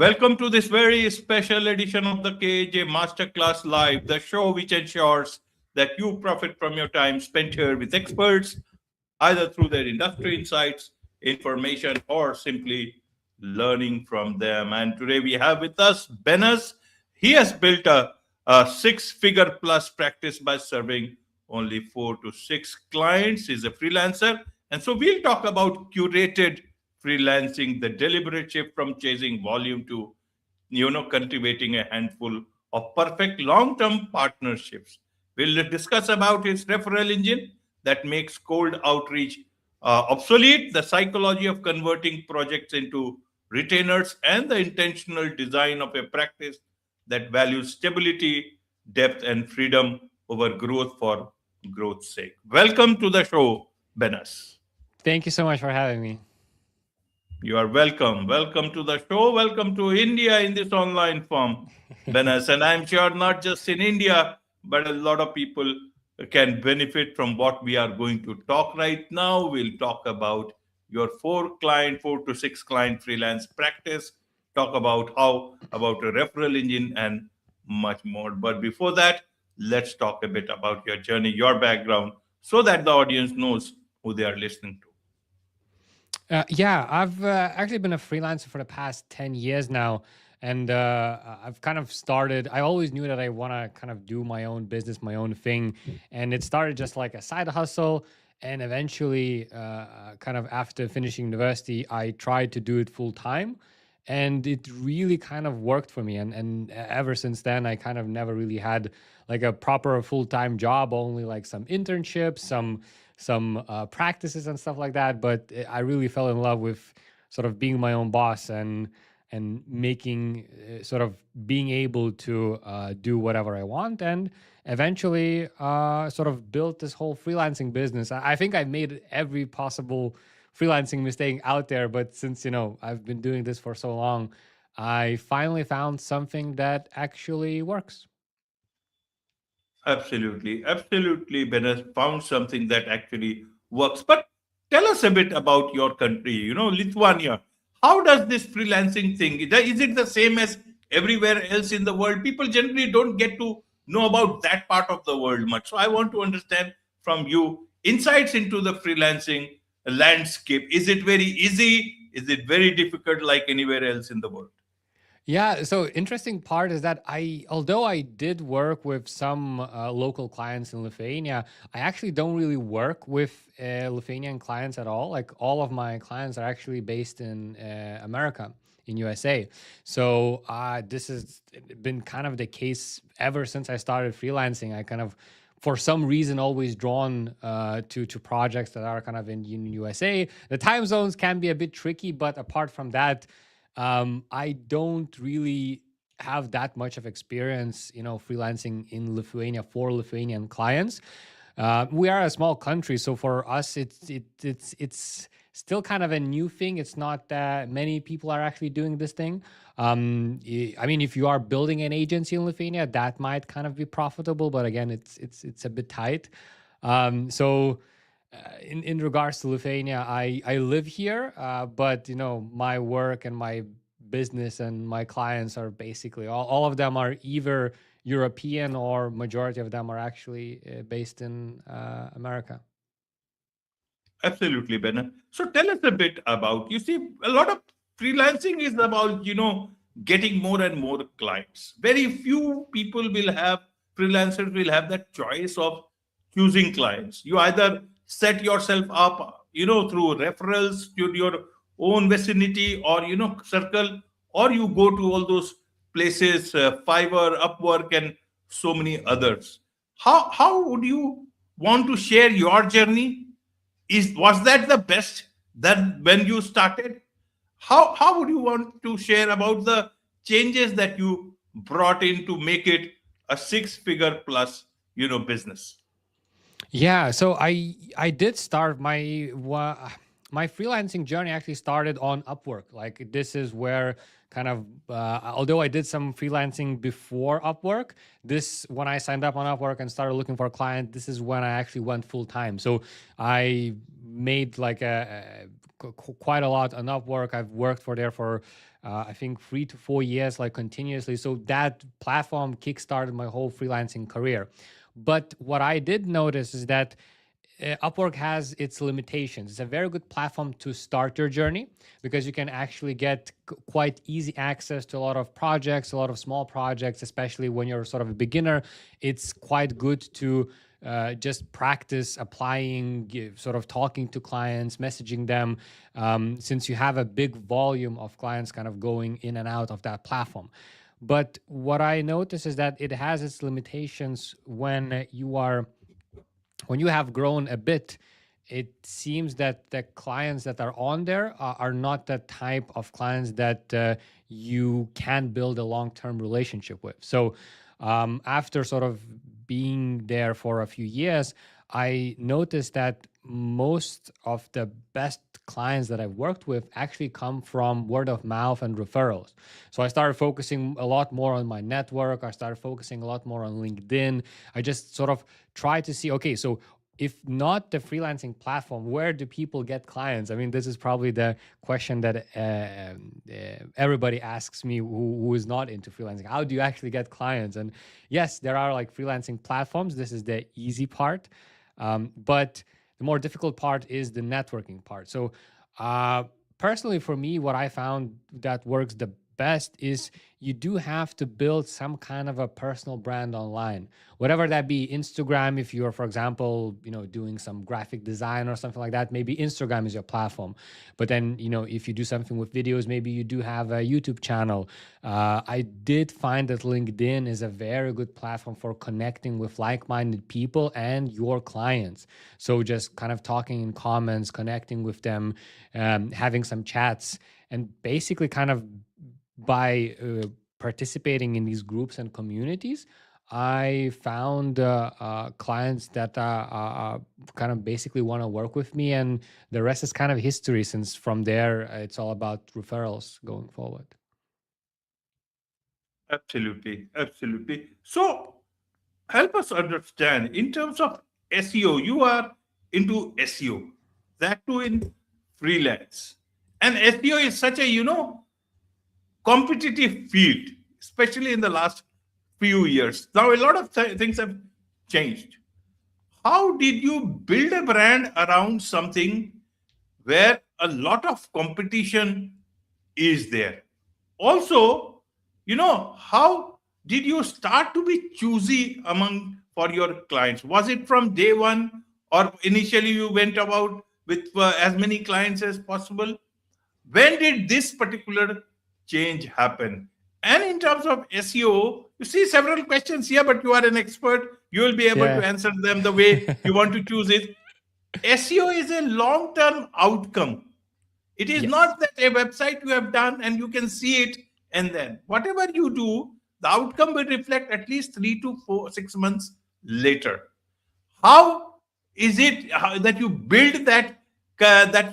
Welcome to this very special edition of the KAJ Masterclass Live, the show which ensures that you profit from your time spent here with experts, either through their industry insights, information, or simply learning from them. And today we have with us Benas. He has built a six-figure plus practice by serving only 4 to 6 clients. He's a freelancer. And so we'll talk about curated freelancing, the deliberate shift from chasing volume to, cultivating a handful of perfect long-term partnerships. We'll discuss about his referral engine that makes cold outreach obsolete, the psychology of converting projects into retainers, and the intentional design of a practice that values stability, depth, and freedom over growth for growth's sake. Welcome to the show, Benas. Thank you so much for having me. You are welcome. Welcome to the show. Welcome to India in this online form, Benas. And I'm sure not just in India, but a lot of people can benefit from what we are going to talk right now. We'll talk about your 4 to 6 client freelance practice, talk about about a referral engine, and much more. But before that, let's talk a bit about your journey, your background, so that the audience knows who they are listening to. Yeah, I've actually been a freelancer for the past 10 years now. And I've kind of started, I always knew that I want to kind of do my own business, my own thing. And it started just like a side hustle. And eventually, kind of after finishing university, I tried to do it full time. And it really kind of worked for me. And ever since then, I kind of never really had like a proper full-time job, only like some internships, some practices and stuff like that. But I really fell in love with sort of being my own boss and making sort of being able to do whatever I want, and eventually sort of built this whole freelancing business. I think I made every possible freelancing mistake out there, but since I've been doing this for so long, I finally found something that actually works. Absolutely. Absolutely, Benes found something that actually works. But tell us a bit about your country, Lithuania. How does this freelancing thing, is it the same as everywhere else in the world? People generally don't get to know about that part of the world much. So I want to understand from you insights into the freelancing landscape. Is it very easy? Is it very difficult like anywhere else in the world? Yeah, so interesting part is that although I did work with some local clients in Lithuania, I actually don't really work with Lithuanian clients at all. Like all of my clients are actually based in America, in USA. So this has been kind of the case ever since I started freelancing. I kind of, for some reason, always drawn to projects that are kind of in USA. The time zones can be a bit tricky, but apart from that, I don't really have that much of experience, freelancing in Lithuania for Lithuanian clients. We are a small country, so for us, it's still kind of a new thing. It's not that many people are actually doing this thing. I mean, if you are building an agency in Lithuania, that might kind of be profitable, but again, it's a bit tight. So in regards to Lithuania, I live here, but my work and my business and my clients are basically all of them are either European or majority of them are actually based in America. Absolutely, Ben. So tell us a bit about, you see, a lot of freelancing is about, getting more and more clients. Very few people will have, freelancers will have that choice of choosing clients. You either set yourself up, through referrals to your own vicinity or, circle, or you go to all those places, Fiverr, Upwork, and so many others. How would you want to share your journey? Was that the best that when you started? How would you want to share about the changes that you brought in to make it a six-figure plus, business? Yeah, so I did start my freelancing journey actually started on Upwork. Like this is where kind of although I did some freelancing before Upwork, this when I signed up on Upwork and started looking for a client, this is when I actually went full time. So I made like quite a lot on Upwork. I've worked for there for I think 3 to 4 years, like continuously. So that platform kickstarted my whole freelancing career. But what I did notice is that Upwork has its limitations. It's a very good platform to start your journey because you can actually get quite easy access to a lot of projects, a lot of small projects, especially when you're sort of a beginner. It's quite good to just practice applying, sort of talking to clients, messaging them, since you have a big volume of clients kind of going in and out of that platform. But what I notice is that it has its limitations when you have grown a bit. It seems that the clients that are on there are not the type of clients that you can build a long-term relationship with. So after sort of being there for a few years, I noticed that most of the best clients that I've worked with actually come from word of mouth and referrals. So I started focusing a lot more on my network. I started focusing a lot more on LinkedIn. I just sort of tried to see, okay, so if not the freelancing platform, where do people get clients? I mean, this is probably the question that everybody asks me who is not into freelancing. How do you actually get clients? And yes, there are like freelancing platforms. This is the easy part. But the more difficult part is the networking part. So personally, for me, what I found that works the best is you do have to build some kind of a personal brand online, whatever that be. Instagram, if you're, for example, doing some graphic design or something like that, maybe Instagram is your platform. But then, if you do something with videos, maybe you do have a YouTube channel. I did find that LinkedIn is a very good platform for connecting with like-minded people and your clients. So just kind of talking in comments, connecting with them, having some chats, and basically kind of by participating in these groups and communities, I found clients that kind of basically want to work with me, and the rest is kind of history. Since from there, it's all about referrals going forward. Absolutely, absolutely. So help us understand in terms of SEO. You are into SEO, that too in freelance, and SEO is such a competitive field, especially in the last few years. Now, a lot of things have changed. How did you build a brand around something where a lot of competition is there? Also, how did you start to be choosy among for your clients? Was it from day one, or initially you went about with as many clients as possible? When did this particular change happen? And in terms of SEO, you see several questions here, but you are an expert. You will be able to Yeah. answer them the way you want to choose it. SEO is a long term outcome. It is Yes. not that a website you have done and you can see it, and then whatever you do, the outcome will reflect at least 3 to 6 months later. How is it that you build that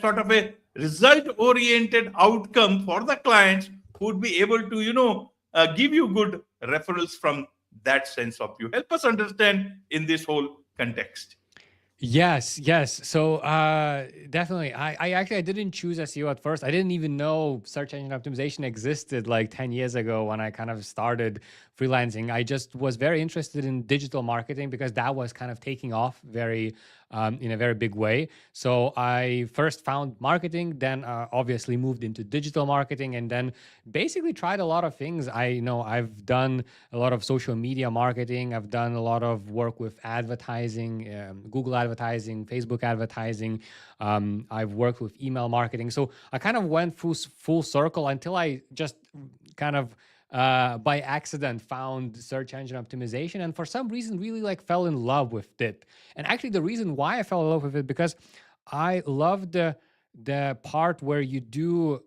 sort of a result oriented outcome for the clients who would be able to give you good referrals from that sense of you? Help us understand in this whole context. Yes, yes. So definitely, I didn't choose SEO at first. I didn't even know search engine optimization existed like 10 years ago when I kind of started freelancing. I just was very interested in digital marketing because that was kind of taking off very in a very big way. So I first found marketing, then obviously moved into digital marketing, and then basically tried a lot of things. I've done a lot of social media marketing. I've done a lot of work with advertising, Google advertising, Facebook advertising. I've worked with email marketing. So I kind of went full circle until I just kind of by accident found search engine optimization, and for some reason really like fell in love with it. And actually the reason why I fell in love with it, because I love the part where you do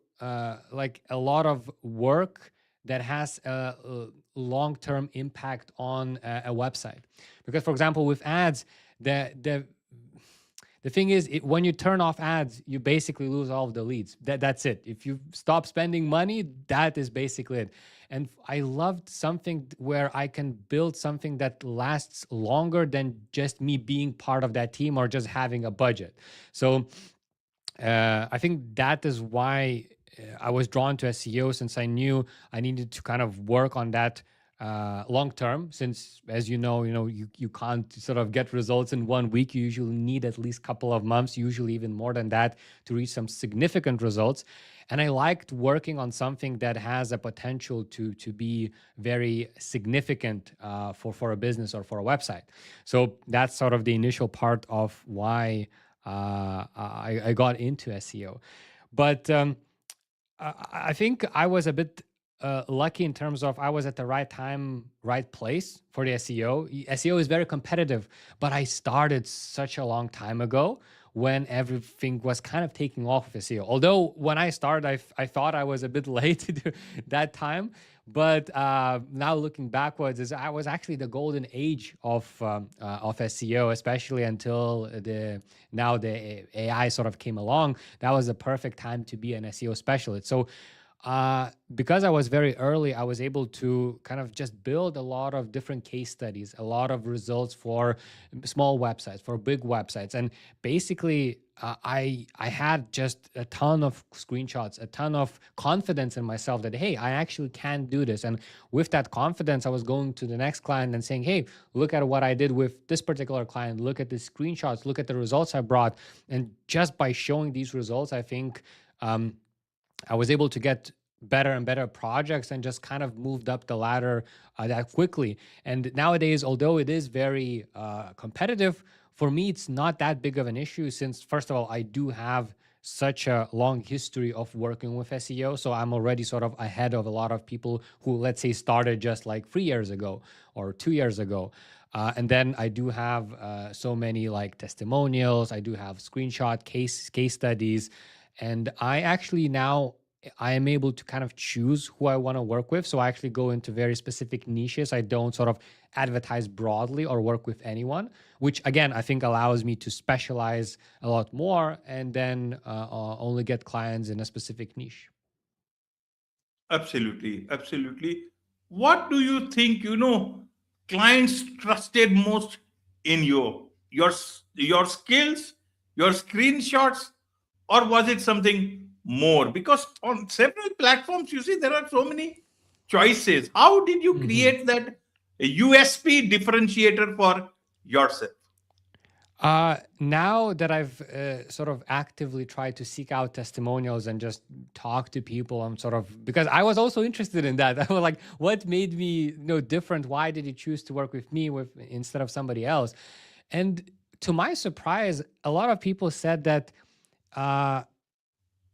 like a lot of work that has a long-term impact on a website. Because for example with ads, the thing is, when you turn off ads, you basically lose all of the leads. That's it. If you stop spending money, that is basically it. And I loved something where I can build something that lasts longer than just me being part of that team or just having a budget. So I think that is why I was drawn to SEO since I knew I needed to kind of work on that long term. Since, as you can't sort of get results in 1 week. You usually need at least a couple of months, usually even more than that, to reach some significant results. And I liked working on something that has a potential to be very significant for a business or for a website. So that's sort of the initial part of why I got into SEO. But I think I was a bit lucky in terms of I was at the right time, right place for the SEO. SEO is very competitive, but I started such a long time ago when everything was kind of taking off with SEO. Although when I started, I thought I was a bit late to that time. But now looking backwards, is I was actually the golden age of SEO, especially until the AI sort of came along. That was the perfect time to be an SEO specialist. So because I was very early, I was able to kind of just build a lot of different case studies, a lot of results for small websites, for big websites, and basically I had just a ton of screenshots, a ton of confidence in myself that hey, I actually can do this. And with that confidence, I was going to the next client and saying, hey, look at what I did with this particular client. Look at the screenshots. Look at the results I brought. And just by showing these results, I think I was able to get better and better projects and just kind of moved up the ladder that quickly. And nowadays, although it is very competitive, for me, it's not that big of an issue since, first of all, I do have such a long history of working with SEO. So I'm already sort of ahead of a lot of people who, let's say, started just like 3 years ago or 2 years ago. And then I do have so many like testimonials. I do have screenshot case studies. And I actually now I am able to kind of choose who I want to work with. So I actually go into very specific niches. I don't sort of advertise broadly or work with anyone, which again, I think allows me to specialize a lot more and then only get clients in a specific niche. Absolutely, absolutely. What do you think, clients trusted most in you? Your skills, your screenshots, or was it something more? Because on several platforms, you see, there are so many choices. How did you Mhm. create that USP differentiator for yourself? Now that I've sort of actively tried to seek out testimonials and just talk to people, I'm sort of because I was also interested in that. I was like, what made me different? Why did you choose to work with me with instead of somebody else? And to my surprise, a lot of people said that uh,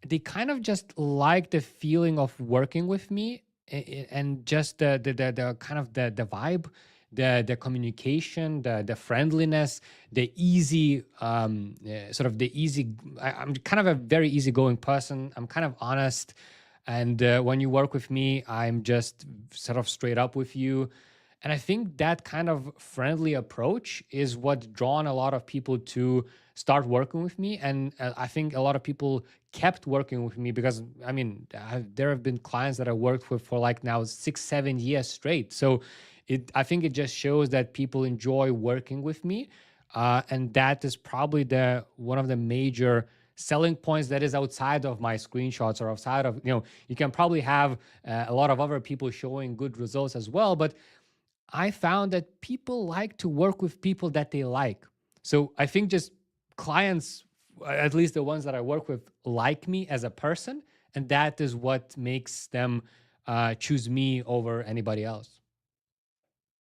they kind of just like the feeling of working with me and just the kind of the vibe, the communication, the friendliness, the easy sort of the easy. I'm kind of a very easygoing person. I'm kind of honest, and when you work with me, I'm just sort of straight up with you. And I think that kind of friendly approach is what drawn a lot of people to start working with me. And I think a lot of people kept working with me because, I mean, there have been clients that I worked with for like now 6, 7 years straight. So I think it just shows that people enjoy working with me. And that is probably one of the major selling points that is outside of my screenshots or outside of, you can probably have a lot of other people showing good results as well. But I found that people like to work with people that they like. So I think just clients, at least the ones that I work with, like me as a person. And that is what makes them choose me over anybody else.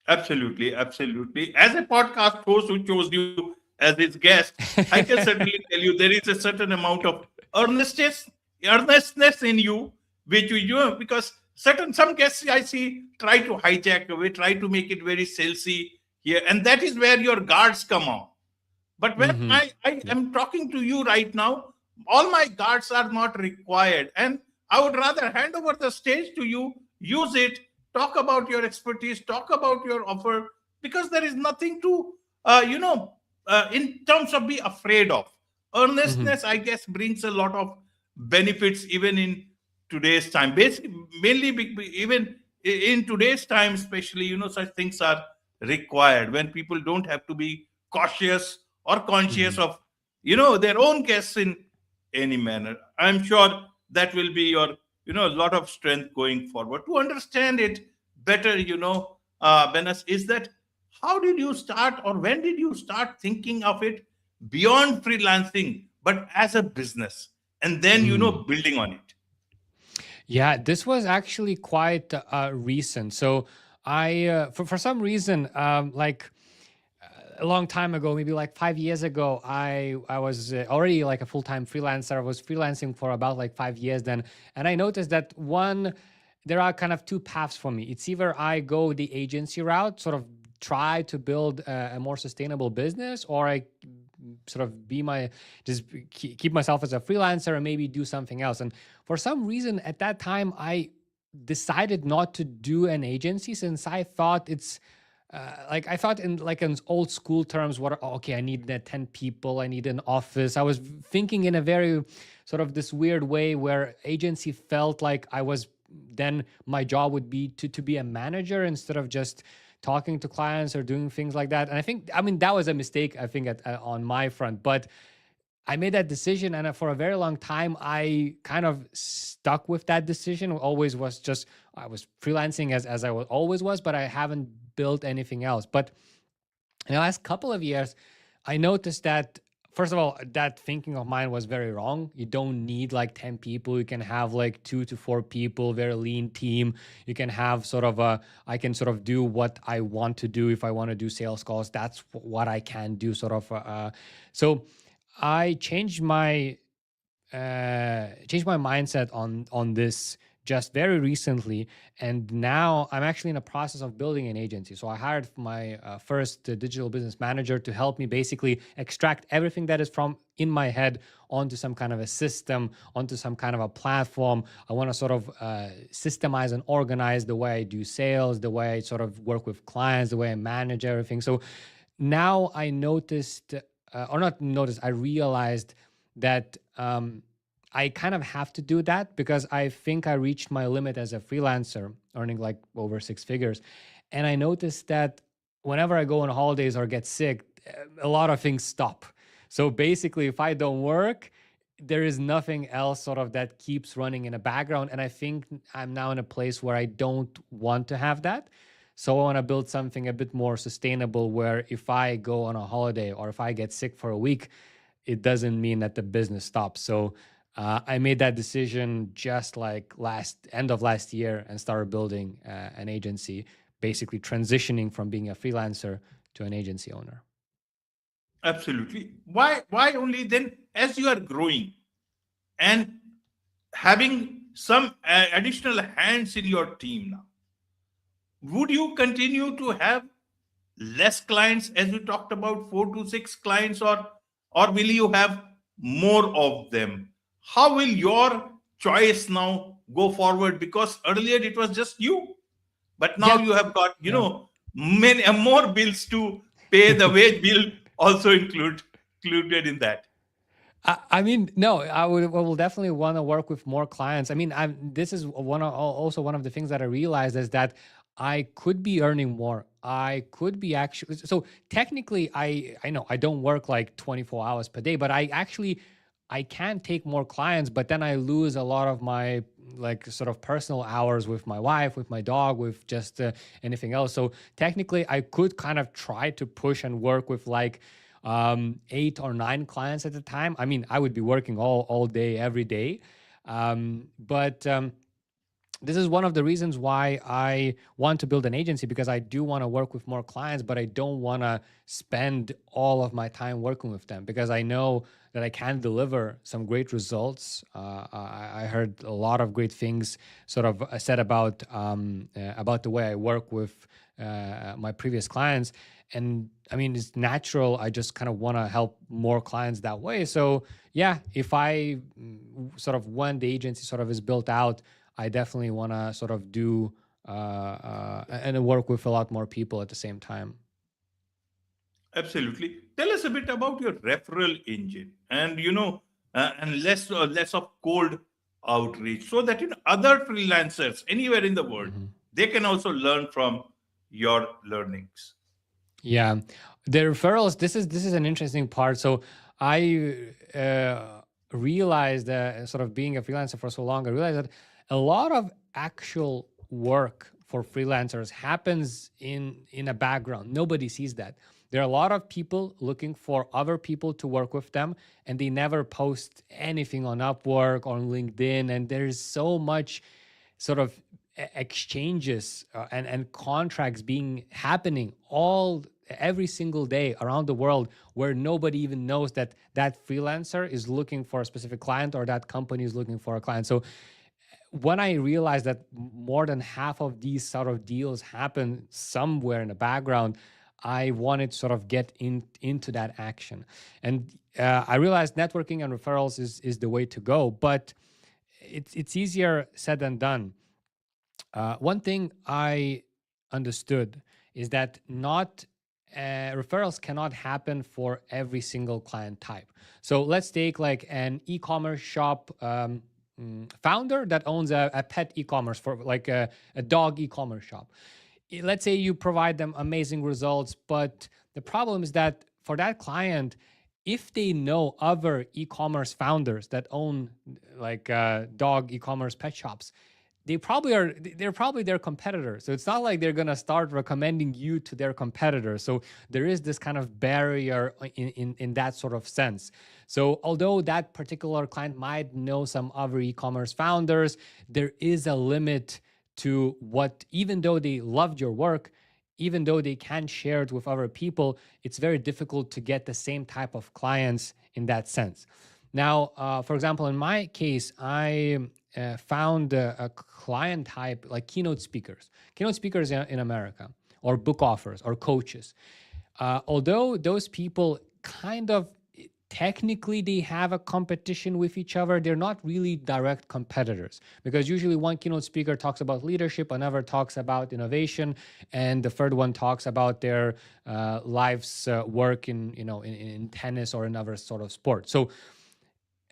Absolutely, absolutely. As a podcast host who chose you as his guest, I can certainly tell you there is a certain amount of earnestness, earnestness in you, which you do because certain some guests I see try to hijack away, try to make it very salesy here, and that is where your guards come on. But when Hmm. I Yeah. am talking to you right now, all my guards are not required. And I would rather hand over the stage to you, use it, talk about your expertise, talk about your offer, because there is nothing to, in terms of be afraid of. Hmm. Earnestness, I guess, brings a lot of benefits even in today's time. Basically, mainly even in today's time, especially, such things are required when people don't have to be cautious or conscious Hmm. of their own guests in any manner. I'm sure that will be your, a lot of strength going forward. To understand it better, Benas, is that how did you start, or when did you start thinking of it beyond freelancing, but as a business, and then, building on it? Yeah, this was actually quite recent. So for some reason, a long time ago, maybe like 5 years ago, I was already like a full-time freelancer. I was freelancing for about like 5 years then, and I noticed that there are kind of two paths for me. It's either I go the agency route, sort of try to build a more sustainable business, or I sort of just keep myself as a freelancer and maybe do something else. And for some reason at that time, I decided not to do an agency, since I thought it's I thought in like in old school terms, okay, I need 10 people, I need an office. I was thinking in a very sort of this weird way where agency felt like then my job would be to be a manager instead of just talking to clients or doing things like that. And I mean, that was a mistake, I think, on my front. But I made that decision, and for a very long time, I kind of stuck with that decision. I was freelancing as I always was, but I haven't built anything else. But in the last couple of years, I noticed that, first of all, that thinking of mine was very wrong. You don't need like 10 people. You can have like 2 to 4 people, very lean team. You can have I can sort of do what I want to do. If I want to do sales calls, that's what I can do, sort of. So I changed my mindset on this just very recently, and now I'm actually in the process of building an agency. So I hired my first digital business manager to help me basically extract everything that is from in my head onto some kind of a system, onto some kind of a platform. I want to sort of systemize and organize the way I do sales, the way I sort of work with clients, the way I manage everything. So now I noticed, or not noticed, I realized that I kind of have to do that, because I think I reached my limit as a freelancer, earning like over 6 figures. And I noticed that whenever I go on holidays or get sick, a lot of things stop. So basically, if I don't work, there is nothing else sort of that keeps running in the background. And I think I'm now in a place where I don't want to have that. So I want to build something a bit more sustainable, where if I go on a holiday or if I get sick for a week, it doesn't mean that the business stops. So I made that decision just like end of last year, and started building an agency, basically transitioning from being a freelancer to an agency owner. Absolutely. Why only then, as you are growing and having some additional hands in your team now, would you continue to have less clients, as you talked about, 4 to 6 clients, or will you have more of them? How will your choice now go forward? Because earlier it was just you, but now Yeah. you have got, many more bills to pay. The wage bill also included in that. I mean, no, I will definitely want to work with more clients. I mean, this is also one of the things that I realized, is that I could be earning more. I could be actually, so technically I know I don't work like 24 hours per day, but I can take more clients, but then I lose a lot of my like sort of personal hours with my wife, with my dog, with just anything else. So technically I could kind of try to push and work with like 8 or 9 clients at a time. I mean, I would be working all day, every day. But this is one of the reasons why I want to build an agency, because I do want to work with more clients, but I don't want to spend all of my time working with them, because I know that I can deliver some great results. I heard a lot of great things sort of said about the way I work with my previous clients. And I mean, it's natural. I just kind of want to help more clients that way. So yeah, if I sort of, when the agency sort of is built out, I definitely want to sort of do and work with a lot more people at the same time. Absolutely. Tell us a bit about your referral engine, and and less of cold outreach, so that other freelancers anywhere in the world, Mm-hmm. they can also learn from your learnings. Yeah, the referrals. This is an interesting part. So I realized, sort of being a freelancer for so long, I realized that a lot of actual work for freelancers happens in a background. Nobody sees that. There are a lot of people looking for other people to work with them, and they never post anything on Upwork or on LinkedIn. And there's so much sort of exchanges and contracts being happening all every single day around the world, where nobody even knows that that freelancer is looking for a specific client or that company is looking for a client. So when I realized that more than half of these sort of deals happen somewhere in the background, I wanted to sort of get into that action. And I realized networking and referrals is the way to go, but it's easier said than done. One thing I understood is that not referrals cannot happen for every single client type. So let's take like an e-commerce shop founder that owns a pet e-commerce, for like a dog e-commerce shop. Let's say you provide them amazing results, but the problem is that for that client, if they know other e-commerce founders that own like dog e-commerce pet shops, they're probably their competitors. So it's not like they're going to start recommending you to their competitors. So there is this kind of barrier in that sort of sense. So although that particular client might know some other e-commerce founders, there is a limit to what, even though they loved your work, even though they can share it with other people, it's very difficult to get the same type of clients in that sense. Now, for example, in my case, I found a client type like keynote speakers in America, or book authors or coaches. Although those people kind of technically they have a competition with each other, they're not really direct competitors, because usually one keynote speaker talks about leadership, another talks about innovation, and the third one talks about their life's work in tennis or another sort of sport. So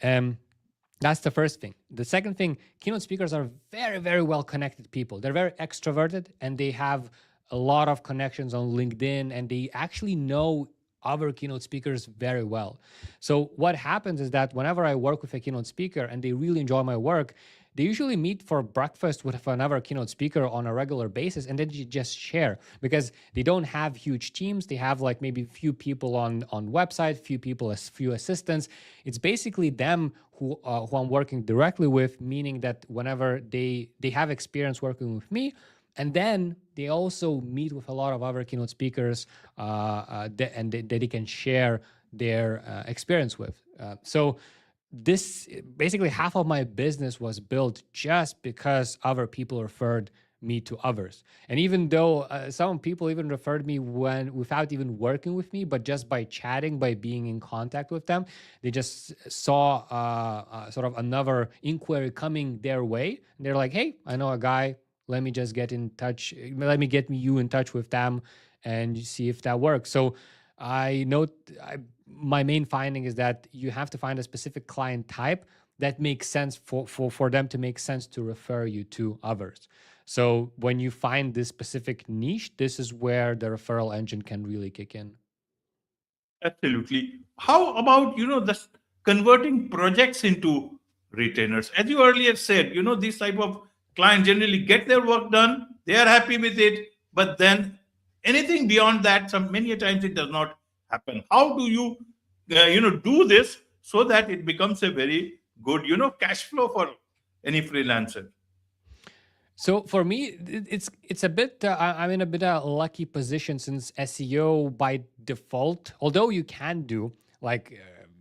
that's the first thing. The second thing, keynote speakers are very, very well connected people. They're very extroverted, and they have a lot of connections on LinkedIn, and they actually know other keynote speakers very well. So what happens is that whenever I work with a keynote speaker and they really enjoy my work, they usually meet for breakfast with another keynote speaker on a regular basis, and then you just share, because they don't have huge teams. They have like maybe few people on website, few assistants. It's basically them who I'm working directly with, meaning that whenever they have experience working with me, and then they also meet with a lot of other keynote speakers and they can share their experience with. So this basically half of my business was built just because other people referred me to others. And even though some people even referred me without even working with me, but just by chatting, by being in contact with them, they just saw sort of another inquiry coming their way. And they're like, hey, I know a guy. Let me just get in touch. Let me get you in touch with them and see if that works. So my main finding is that you have to find a specific client type that makes sense for them to make sense to refer you to others. So when you find this specific niche, this is where the referral engine can really kick in. Absolutely. How about, this converting projects into retainers? As you earlier said, these type of clients generally get their work done, they are happy with it, but then anything beyond that, many a times it does not happen. How do you, do this so that it becomes a very good, cash flow for any freelancer? So for me, it's a bit. I'm in a bit of a lucky position, since SEO by default, although you can do like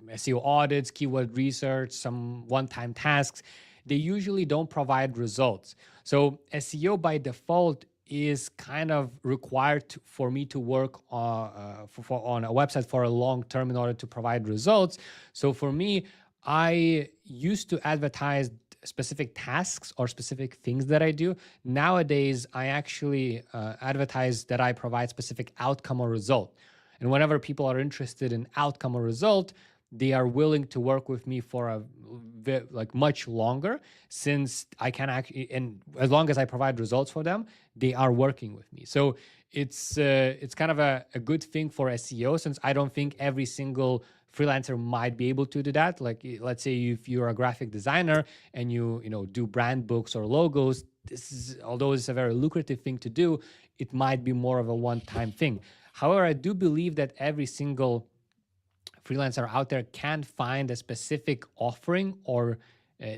SEO audits, keyword research, some one-time tasks, they usually don't provide results. So SEO by default is kind of required for me to work on a website for a long term in order to provide results. So for me, I used to advertise specific tasks or specific things that I do. Nowadays, I actually advertise that I provide specific outcome or result. And whenever people are interested in outcome or result, they are willing to work with me for much longer, since I can actually, and as long as I provide results for them, they are working with me. So it's kind of a good thing for SEO, since I don't think every single freelancer might be able to do that. Like, let's say if you're a graphic designer and you know do brand books or logos, this is, although it's a very lucrative thing to do, it might be more of a one-time thing. However, I do believe that every single freelancer out there can find a specific offering or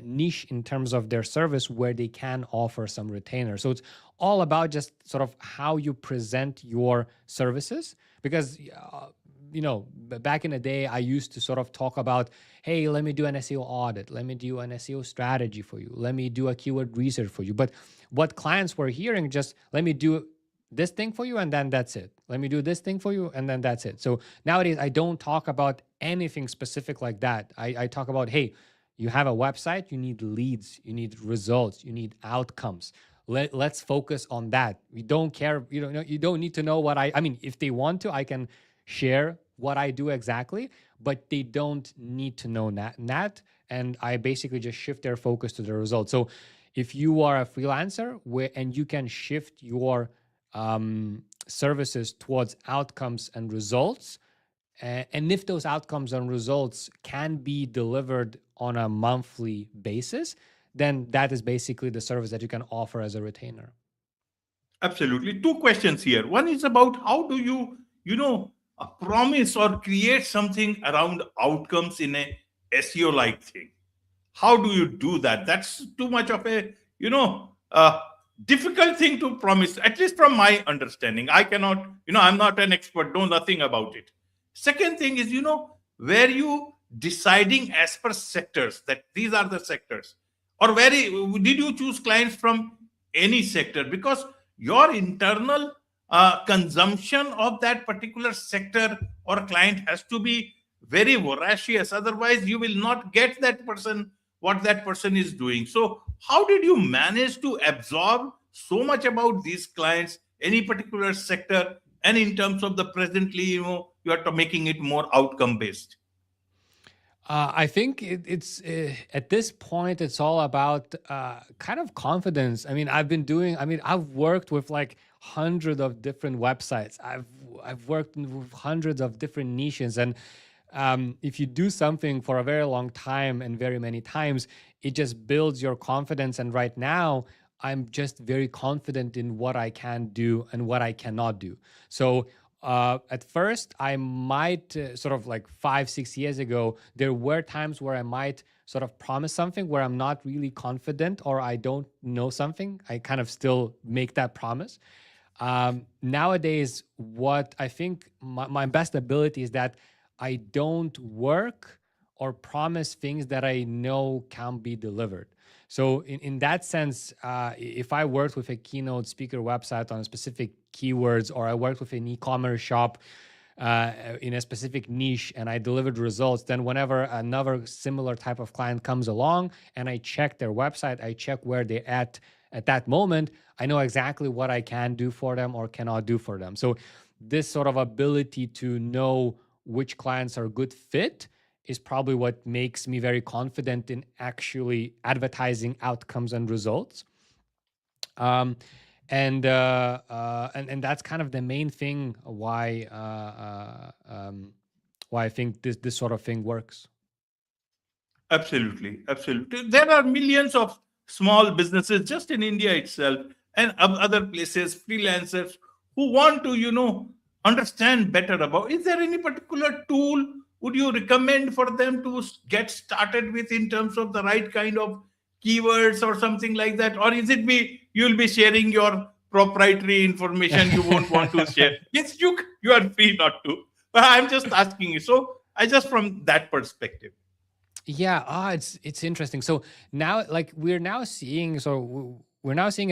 niche in terms of their service where they can offer some retainer. So it's all about just sort of how you present your services. Because you know, back in the day, I used to sort of talk about, hey, let me do an SEO audit, let me do an SEO strategy for you, let me do a keyword research for you. But what clients were hearing, just let me do this thing for you and then that's it. Let me do this thing for you and then that's it. So nowadays I don't talk about anything specific like that. I talk about, hey, you have a website, you need leads, you need results, you need outcomes. Let's focus on that. We don't care, you don't need to know what I mean, if they want to, I can share what I do exactly, but they don't need to know that. And I basically just shift their focus to the results. So if you are a freelancer and you can shift your services towards outcomes and results, and if those outcomes and results can be delivered on a monthly basis, then that is basically the service that you can offer as a retainer. Absolutely. Two questions here. One is about how do you promise or create something around outcomes in a SEO like thing? How do you do that? That's too much of a, difficult thing to promise, at least from my understanding. I cannot, I'm not an expert, know nothing about it. Second thing is, where you deciding as per sectors that these are the sectors, or did you choose clients from any sector? Because your internal consumption of that particular sector or client has to be very voracious. Otherwise, you will not get that person what that person is doing. So, how did you manage to absorb so much about these clients, any particular sector, and in terms of the presently, you are making it more outcome based? I think it's at this point, it's all about kind of confidence. I mean, I've worked with like hundreds of different websites. I've worked with hundreds of different niches, and if you do something for a very long time and very many times, it just builds your confidence. And right now, I'm just very confident in what I can do and what I cannot do. So at first, I might sort of like 5-6 years ago, there were times where I might sort of promise something where I'm not really confident or I don't know something. I kind of still make that promise. Nowadays, what I think my best ability is that I don't work or promise things that I know can be delivered. So in that sense, if I worked with a keynote speaker website on a specific keywords, or I worked with an e-commerce shop in a specific niche and I delivered results, then whenever another similar type of client comes along and I check their website, I check where they're at that moment, I know exactly what I can do for them or cannot do for them. So this sort of ability to know which clients are a good fit is probably what makes me very confident in actually advertising outcomes and results. And that's kind of the main thing why I think this sort of thing works. Absolutely, absolutely. There are millions of small businesses just in India itself and other places, freelancers who want to, understand better about. Is there any particular tool would you recommend for them to get started with in terms of the right kind of keywords or something like that? Or is it you'll be sharing your proprietary information you won't want to share? Yes, you are free not to. But I'm just asking you. So I just from that perspective. Yeah, it's interesting. So now, like we're now seeing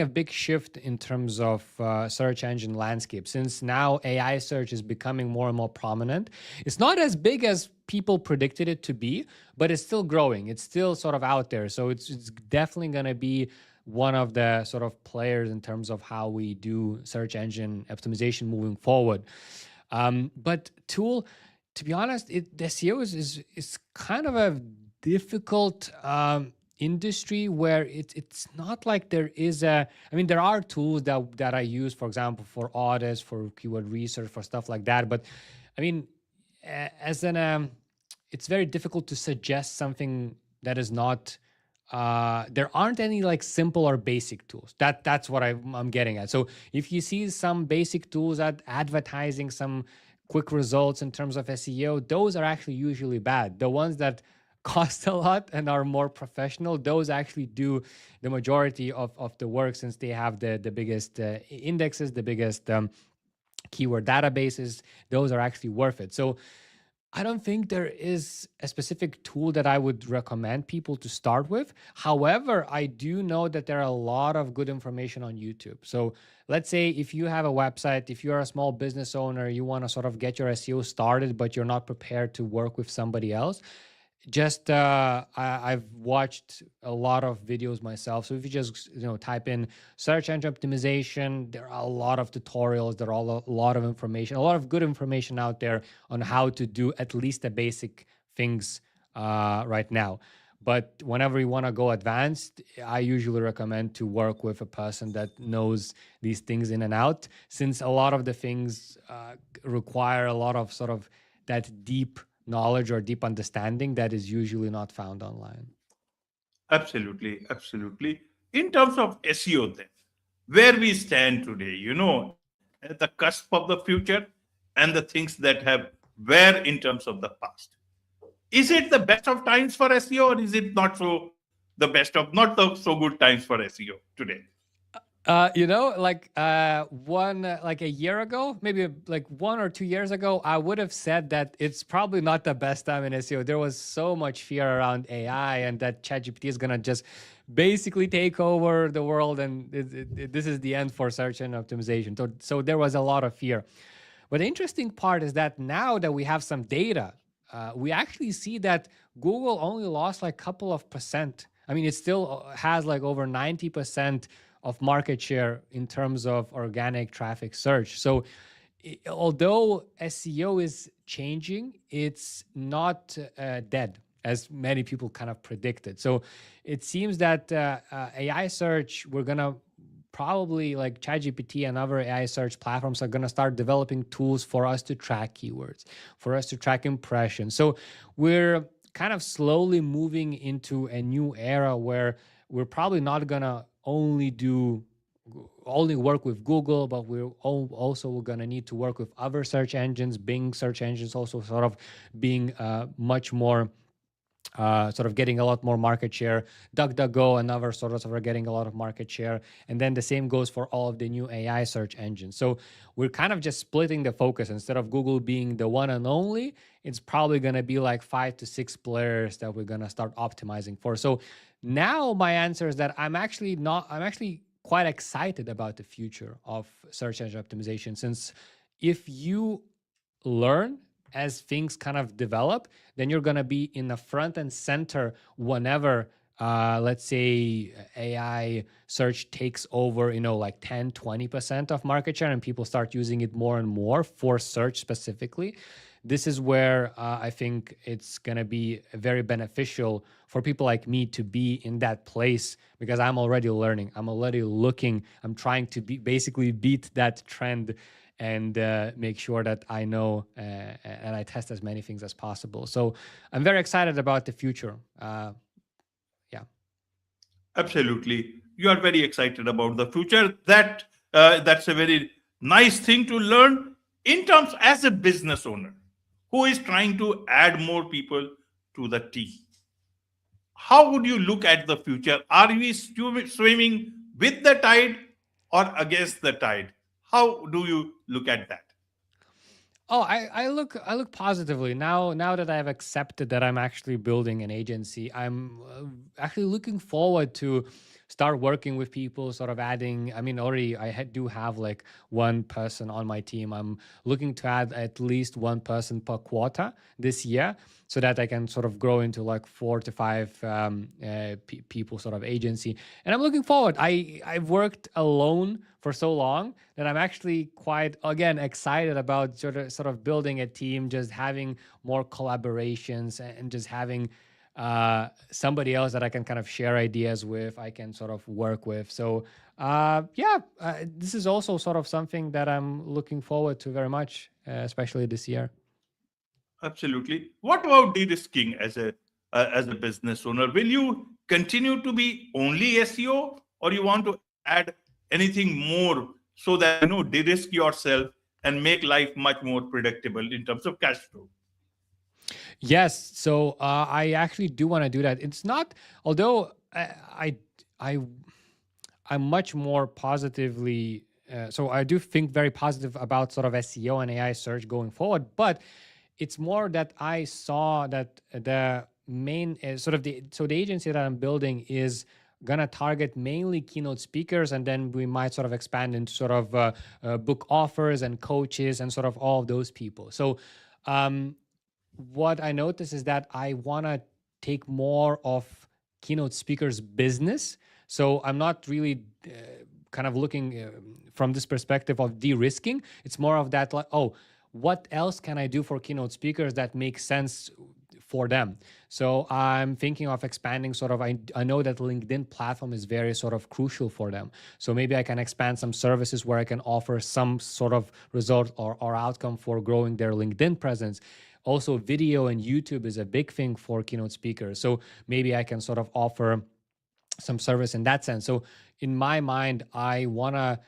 a big shift in terms of search engine landscape. Since now AI search is becoming more and more prominent, it's not as big as people predicted it to be, but it's still growing. It's still sort of out there. So it's definitely going to be one of the sort of players in terms of how we do search engine optimization moving forward. But tool, to be honest, the SEO is kind of a difficult industry where it's not like there is I mean, there are tools that I use, for example, for audits, for keyword research, for stuff like that. But I mean, as an it's very difficult to suggest something that is not there aren't any like simple or basic tools. That's what I'm getting at. So if you see some basic tools at advertising, some quick results in terms of SEO, those are actually usually bad. The ones that cost a lot and are more professional, those actually do the majority of the work, since they have the biggest indexes, the biggest keyword databases. Those are actually worth it. So I don't think there is a specific tool that I would recommend people to start with. However, I do know that there are a lot of good information on YouTube. So let's say if you have a website, if you're a small business owner, you want to sort of get your SEO started, but you're not prepared to work with somebody else, just I've watched a lot of videos myself. So if you just type in search engine optimization, there are a lot of tutorials, there are a lot of information, a lot of good information out there on how to do at least the basic things right now. But whenever you want to go advanced, I usually recommend to work with a person that knows these things in and out, since a lot of the things require a lot of sort of that deep knowledge or deep understanding that is usually not found online. Absolutely, absolutely. In terms of SEO, then, where we stand today, at the cusp of the future and the things that have were in terms of the past. Is it the best of times for SEO, or is it not so the best of not the so good times for SEO today? Like a year ago, maybe like 1 or 2 years ago, I would have said that it's probably not the best time in SEO. There was so much fear around AI and that ChatGPT is gonna just basically take over the world, and this is the end for search and optimization. So there was a lot of fear. But the interesting part is that now that we have some data, we actually see that Google only lost like a couple of percent. I mean, it still has like over 90% of market share in terms of organic traffic search. So although SEO is changing, it's not dead, as many people kind of predicted. So it seems that AI search, we're going to probably, like ChatGPT and other AI search platforms, are going to start developing tools for us to track keywords, for us to track impressions. So we're kind of slowly moving into a new era where we're probably not going to only work with Google, but we're also going to need to work with other search engines. Bing search engines also sort of being much more sort of getting a lot more market share. DuckDuckGo and other sort of are getting a lot of market share. And then the same goes for all of the new AI search engines. So we're kind of just splitting the focus. Instead of Google being the one and only, it's probably going to be like 5 to 6 players that we're going to start optimizing for. So now my answer is that I'm actually quite excited about the future of search engine optimization, since if you learn as things kind of develop, then you're going to be in the front and center whenever let's say AI search takes over, like 10, 20% of market share and people start using it more and more for search specifically. This is where I think it's going to be very beneficial for people like me to be in that place, because I'm already learning. I'm already looking. I'm trying to basically beat that trend and make sure that I know and I test as many things as possible. So I'm very excited about the future. Yeah. Absolutely, you are very excited about the future. That's a very nice thing to learn in terms as a business owner who is trying to add more people to the team. How would you look at the future? Are we swimming with the tide or against the tide? How do you look at that? Oh, I look positively now that I've accepted that I'm actually building an agency. I'm actually looking forward to start working with people, sort of adding. I mean, already do have like one person on my team. I'm looking to add at least one person per quarter this year, so that I can sort of grow into like 4 to 5 people sort of agency. And I'm looking forward. I've worked alone for so long that I'm actually quite, again, excited about sort of building a team, just having more collaborations and just having somebody else that I can kind of share ideas with, I can sort of work with. So this is also sort of something that I'm looking forward to very much, especially this year. Absolutely. What about de-risking as a business owner? Will you continue to be only SEO, or you want to add anything more so that de-risk yourself and make life much more predictable in terms of cash flow? Yes, so I actually do want to do that. It's not, although I I'm much more positively. So I do think very positive about sort of SEO and AI search going forward, but it's more that I saw that the main sort of the agency that I'm building is gonna target mainly keynote speakers, and then we might sort of expand into sort of book offers and coaches and sort of all of those people. So um, what I notice is that I want to take more of keynote speakers business. So I'm not really kind of looking from this perspective of de-risking. It's more of that, like, oh, what else can I do for keynote speakers that makes sense for them? So I'm thinking of expanding sort of, I know that LinkedIn platform is very sort of crucial for them. So maybe I can expand some services where I can offer some sort of result or outcome for growing their LinkedIn presence. Also, video and YouTube is a big thing for keynote speakers. So maybe I can sort of offer some service in that sense. So in my mind, I want to,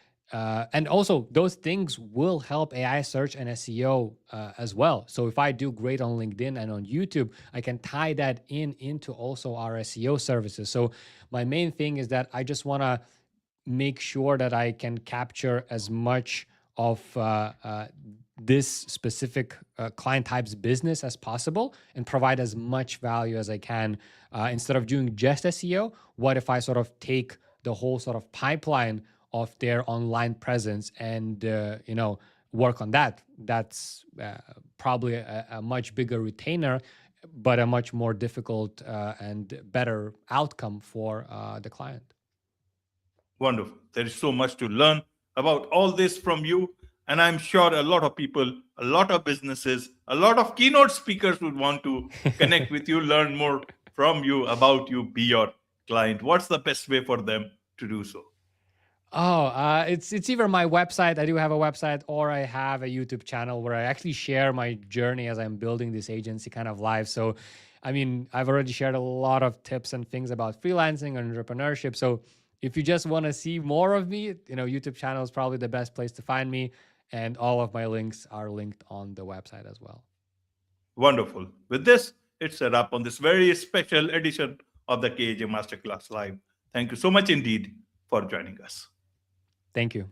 and also those things will help AI search and SEO as well. So if I do great on LinkedIn and on YouTube, I can tie that into also our SEO services. So my main thing is that I just want to make sure that I can capture as much of this specific client type's business as possible and provide as much value as I can. Instead of doing just SEO, what if I sort of take the whole sort of pipeline of their online presence and work on that? That's probably a much bigger retainer, but a much more difficult and better outcome for the client. Wonderful. There is so much to learn about all this from you. And I'm sure a lot of people, a lot of businesses, a lot of keynote speakers would want to connect with you, learn more from you, about you, be your client. What's the best way for them to do so? Oh, it's either my website. I do have a website, or I have a YouTube channel where I actually share my journey as I'm building this agency kind of live. So, I mean, I've already shared a lot of tips and things about freelancing and entrepreneurship. So, if you just want to see more of me, YouTube channel is probably the best place to find me, and all of my links are linked on the website as well. Wonderful. With this, it's a wrap on this very special edition of the KAJ Masterclass Live. Thank you so much indeed for joining us. Thank you.